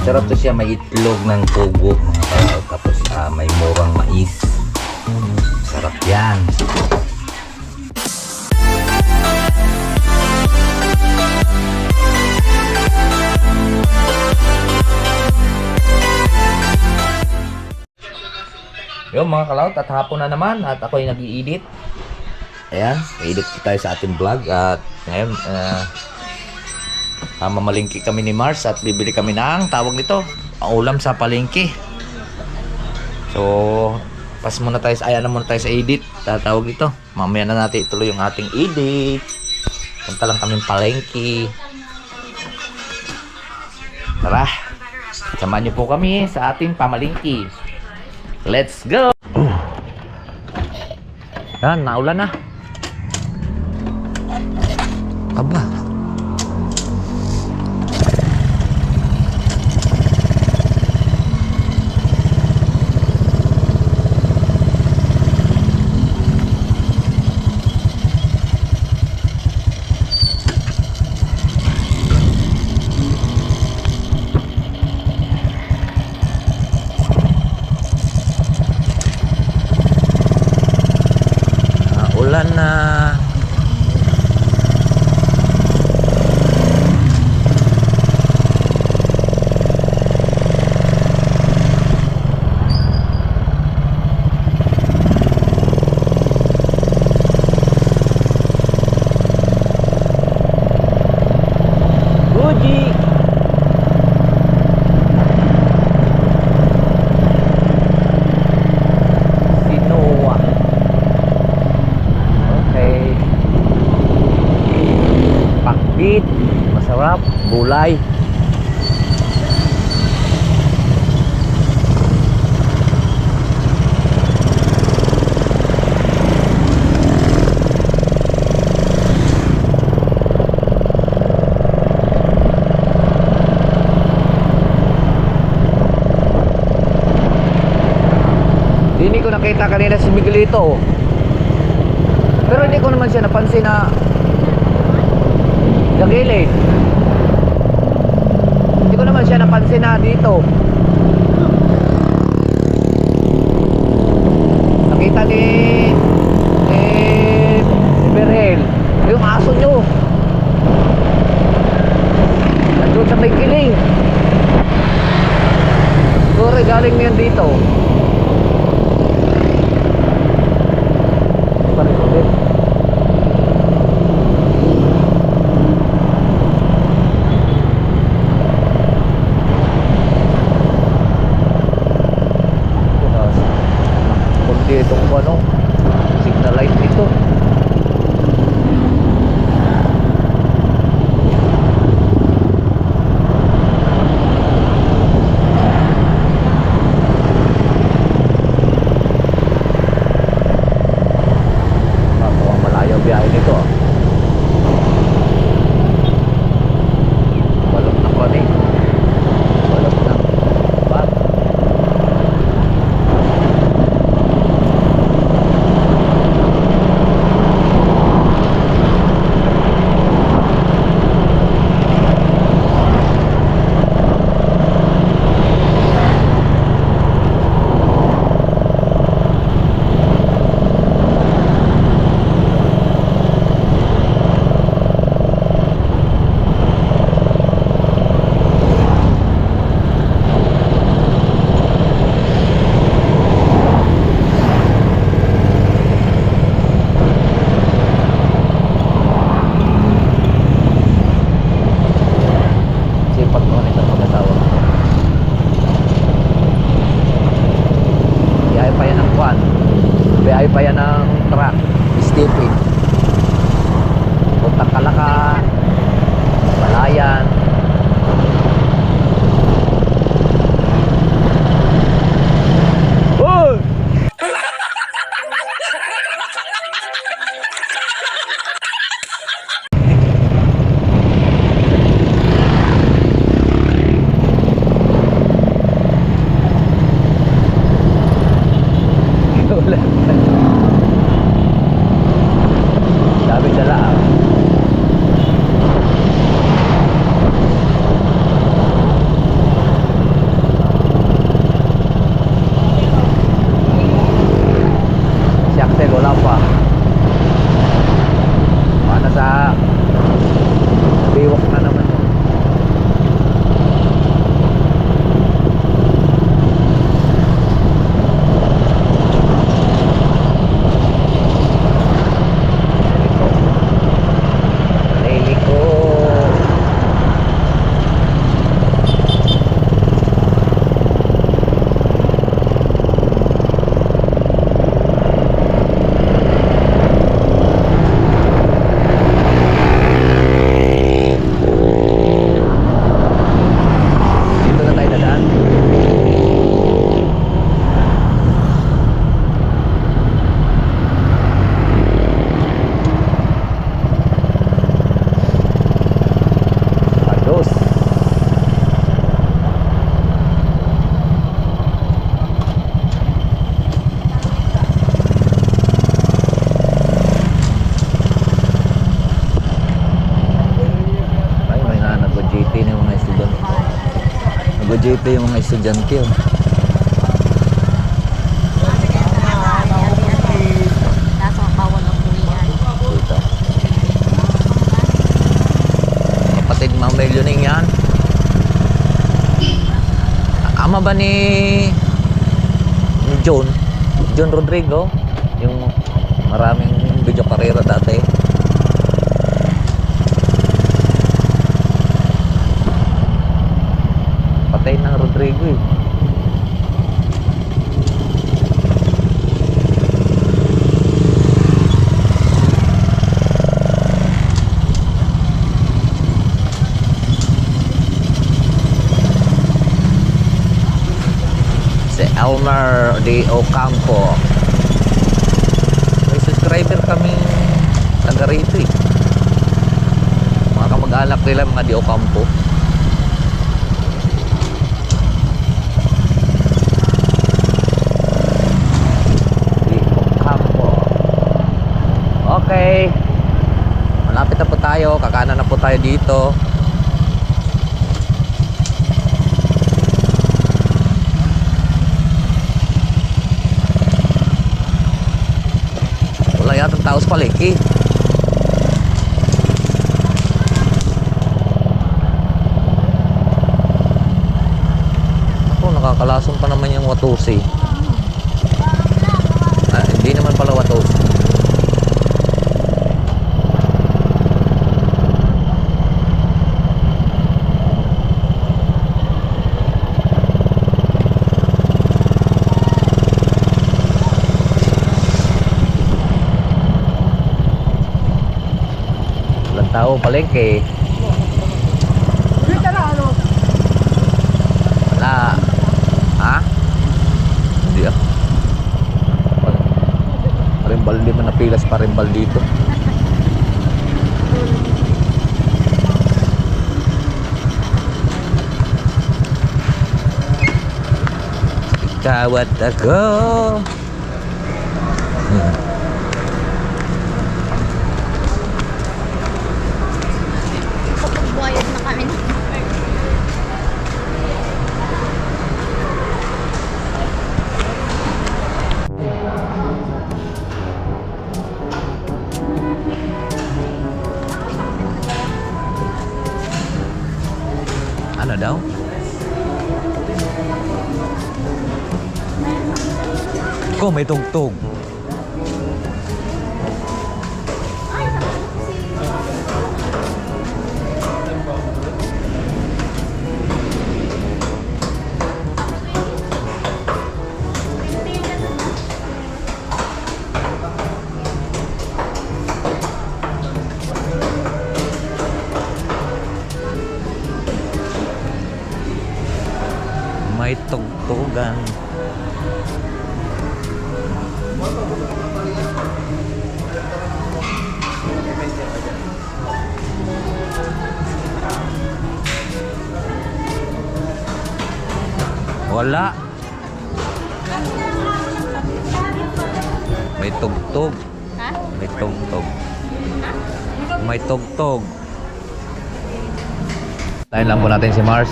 Sarap to siya, may itlog ng pugo mga kalao, tapos may murang mais. Sarap yan. Yung mga kalawt, at hapon na naman at ako ay nag-i-edit. Ayan, i-edit tayo sa ating vlog at ngayon mamalingki kami ni Mars at bibili kami ng tawag nito, ulam sa palengke. So, pas muna tayo, ayan na muna tayo sa edit. Tatawag ito. Mamaya na natin ituloy yung ating edit. Punta lang kaming palengke. Tara, samahan niyo po kami sa ating pamalingki. Let's go! Yan, naulan na. Aba. Ulan na. Guji. Sinoa. Pakbit, masarap, gulay. Hindi ko nakita kanina si Miguelito. Pero hindi ko naman siya napansin na sa gilid. Hindi ko naman siya napansin na dito. Nakita ni Berhel yung aso nyo nandun sa may kiling. Siguro galing niyan dito. Parang ulit. Itong ano, signal light nito. nag-jeep yung mga estudyante. Oh. Dito. Kapatid Ma'am Meloning yan. Ama ba ni John Rodrigo? Yung maraming video karera dati. Patay ng Rodrigo eh. Si Elmer de Ocampo. May subscriber kami taga rito eh. Mga kamag-anak nila mga de Ocampo. De Ocampo. Okay. Malapit na po tayo. Kakanan na po tayo dito. Wala yatang tao sa palengke. Ako, nakakalason pa naman yung watusi. Hindi naman pala watusi. Tao palengke. Na ha? Hindi ah. Parimbal, di man napilas parimbal dito. Ikaw at ako. Bayad na kami. Ano daw? Ko may tugtog. May tugtugan. Wala. May tugtog. Ha? May tugtog. May tugtog. Tayo lang po natin si Mars.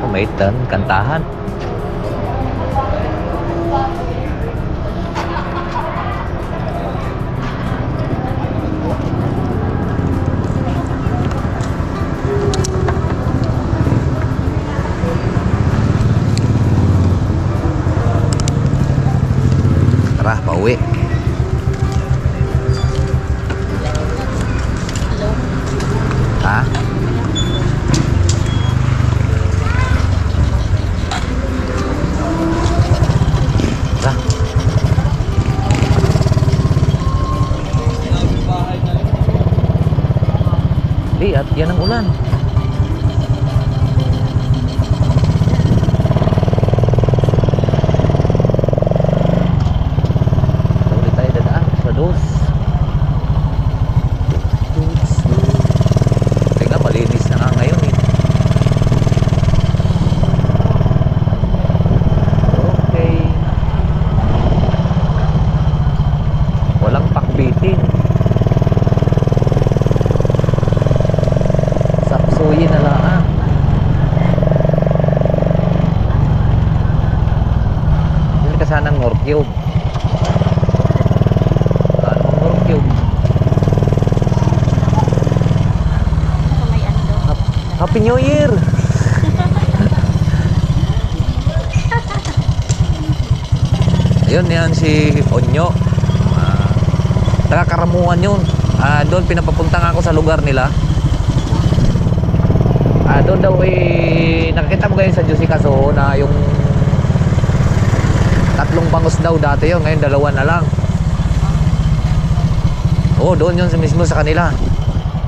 May kantahan. Tara, pauwi. Ha? At yan ang ulan. Ulit tayo dadaan sa dos. Tingnan, malinis na nga ngayon eh. Okay. Walang pakbitin. Sapsuyin na lang. Happy New Year! Ayun, yan si Onyo. Taga Karamuan yun. Doon pinapapunta nga ako sa lugar nila. Doon daw nakikita mo ngayon sa Josica Soho na yung 3 bangus daw dati yun. Ngayon 2 na lang. Oo, doon yun mismo sa kanila.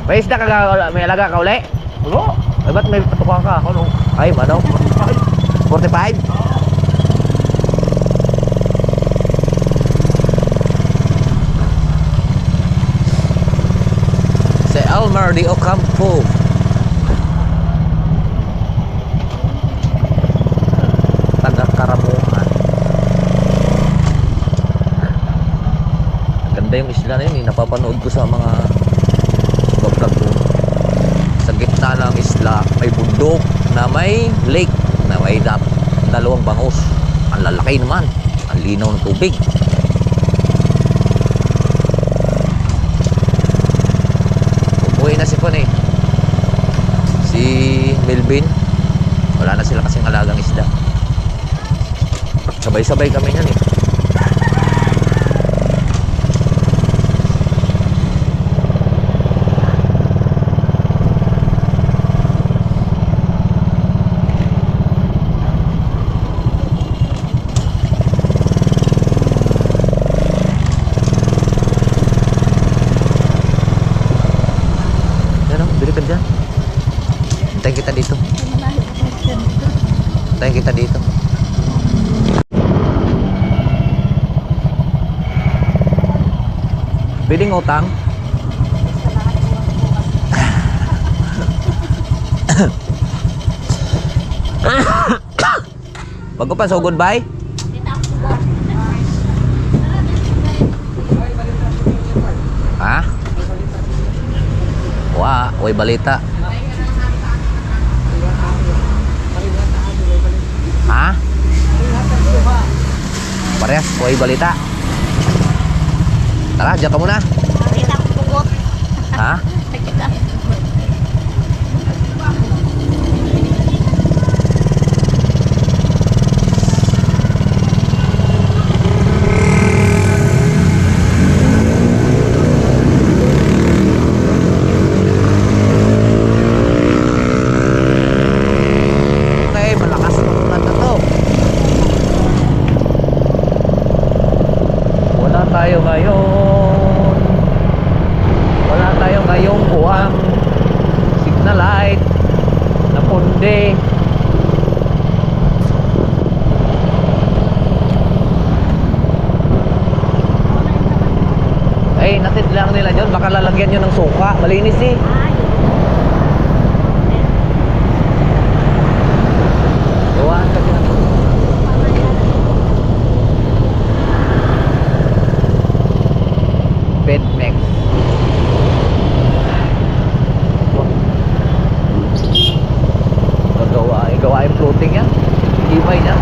May isda ka, may alaga ka uli? Oo. Ay, ba't may patuka ka? Ano? Ay, ano? 45? Si Elmer de Ocampo. Taga Karamuan. Ganda yung isla na yun. Napapanood ko sa mga vlog ko. Sa gitna ng isla may bundok na may lake na may 2 bangus. Ang lalaki naman. Ang linaw ng tubig. Umuwi na si Pon eh. Si Melvin. Wala na sila kasing alagang isda. Sabay-sabay kami yan eh. Hintayin kita dito. Hintayin kita dito. Pwedeng utang? Bago pa, so goodbye. Ha? Way balita. Ha? Parehas, way balita. Tara, diyan ka muna. Ha? Ay, natid lang nila dyan. Baka lalagyan nyo ng suka. Malinis eh. Gawaan kasi ng Bedmex. Gawa yung floating yan. Ibay niya.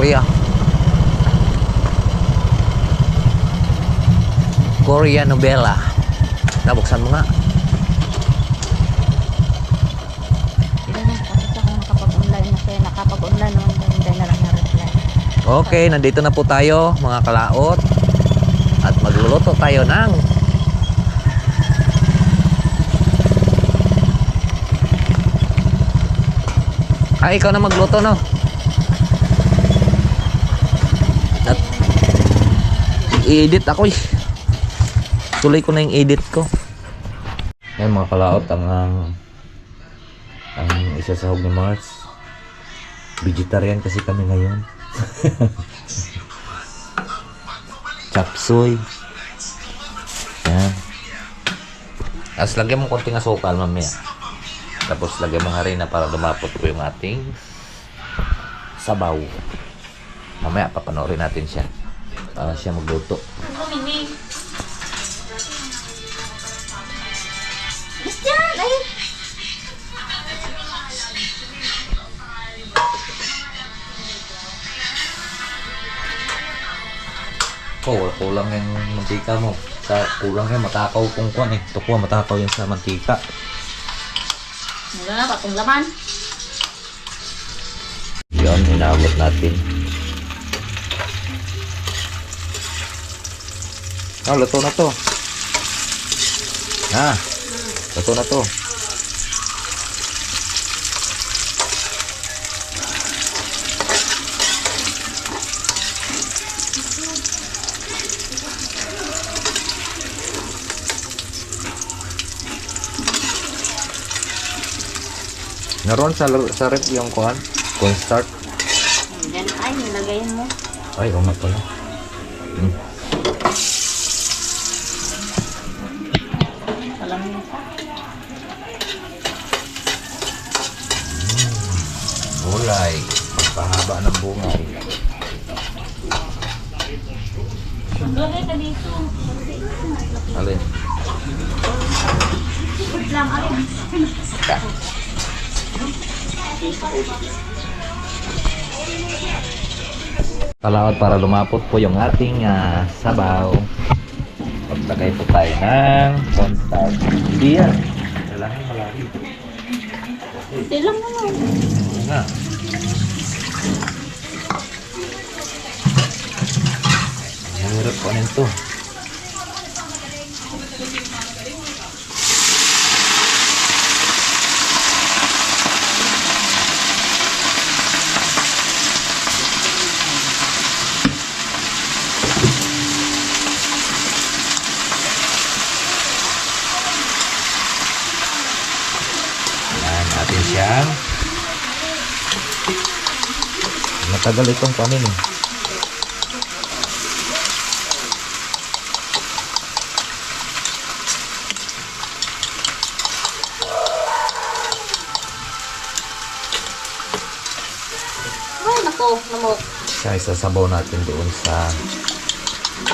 Korea. Korea novela. Nabuksan mo nga. Hindi na tapos ako nakapag-online na kaya nakapag-online naman hindi na lang na-reply. Okay, nandito na po tayo mga kalaot. At magluluto tayo ng ikaw na magluto, no? At i-edit ako eh. Tuloy ko na yung edit ko. Ayan mga kalaot, ang isasahog ni Mars. Vegetarian kasi kami ngayon. Chop suey. Yan. Tapos lagyan mo konting asukal mamaya. Tapos lagyan mo harina para lumapot po yung ating sabaw. Mamaya papanoorin natin siya. Para siya magluto. Christian! Ay! Kulang yung mantika mo. Kulang yung matakaw kung kuwan eh. Ito kuwan matakaw yung sa mantika. Wala na, patong laman. Yun, hinabot natin. Luto na to. Luto na to. Naroon sa rep yung kuhan? Cornstarch? Yan ay, nilagayin mo. Ay, oo nga pala. Alam mo pa. Gulay. Pahaba ng bungay. Maglagay ka dito. Alin? Wait lang, alin. Kalaot para lumapot po yung ating sabaw. Paglagay po tayo ng cornstarch. Hindi yan. Kailangan malaki. Hindi lang naman. Oo nga. Mahirap po nito. Natin siyang matagal itong panin eh. Ay, nako, namok. Kaya isasabaw natin doon sa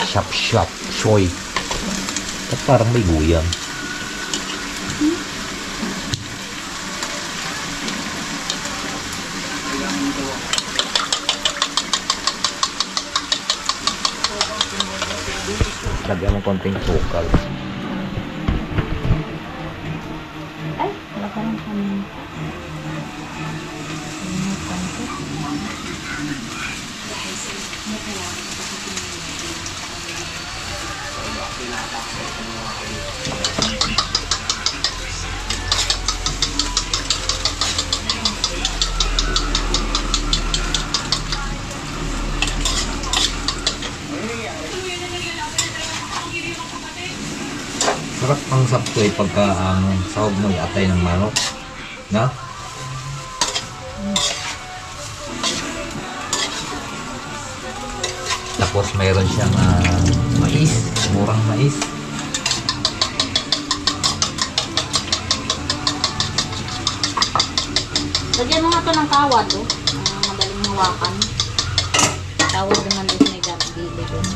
shop shoy. At parang may guyang. Lagyan mo konting sukal. Ay, wala ka lang kami. Sarap ang saptoy pagka ang sahog mo iatay ng manok. Na? Tapos mayroon siyang mais, murang mais. Lagyan mo nga ito ng kawad, oh. Madaling hawakan. Kawad naman doon may gabili doon.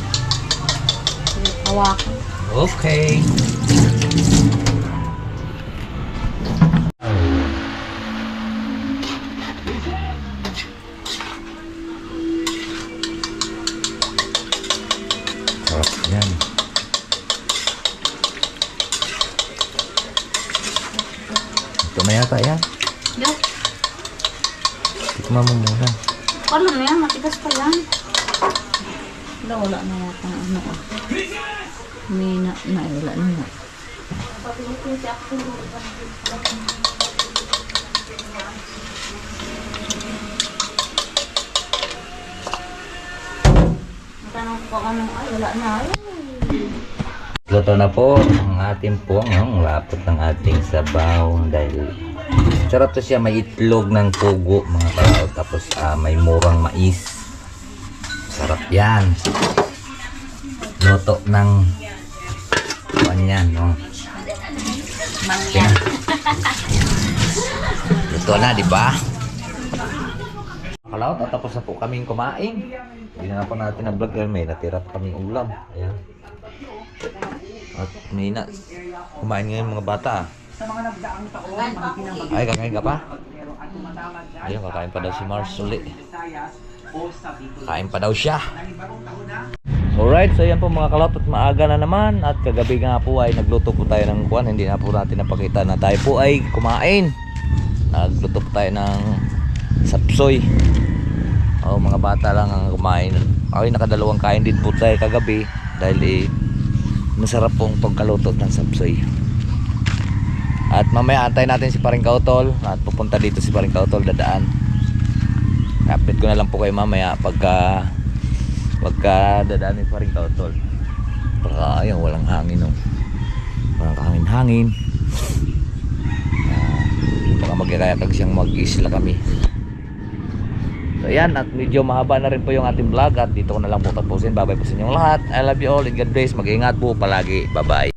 Hawakan. Okay. Tikman mo muna. Paano na yan? Matigas pa yan. Wala na yata ang ano ko. May wala na. Matanong ko ano, ay wala na. Luto na po ang ating puwang, ang lapot ng ating sabaw dahil sarap to siya, may itlog ng pugo mga kalao, tapos may murang mais. Sarap yan. Luto ng kanyan, no? Mangyan. Luto na, di ba? Kalao, tatapos na po kaming kumain. Hindi na po natin na vlog dahil may natira pa kaming ulam. Ayan. At may na kumain ngayon mga bata. Ay, kakain ka pa? Ayun, kakain pa daw si Mars uli. Kain pa daw siya. Alright, so yan po mga kalot, at maaga na naman. At kagabi nga po ay nagluto po tayo ng kuwan. Hindi na po natin napakita na tayo po ay kumain. Nagluto po tayo ng sapsoy. Mga bata lang ang kumain. Ay, nakadalawang kain din po tayo kagabi. Dahil masarap pong pagkaluto ng sapsoy. At mamaya antay natin si Paring Kautol. At pupunta dito si Paring Kautol, dadaan. Update ko na lang po kayo mamaya pagka dadaan ni Paring Kautol. Baka ayun, walang hangin, no? Walang kahangin-hangin. Baka magkakayakag siyang mag-isla kami. So yan, at medyo mahaba na rin po yung ating vlog. At dito ko na lang po tapusin. Bye bye po sa inyong lahat. I love you all and God bless. Mag-ingat po palagi. Bye bye.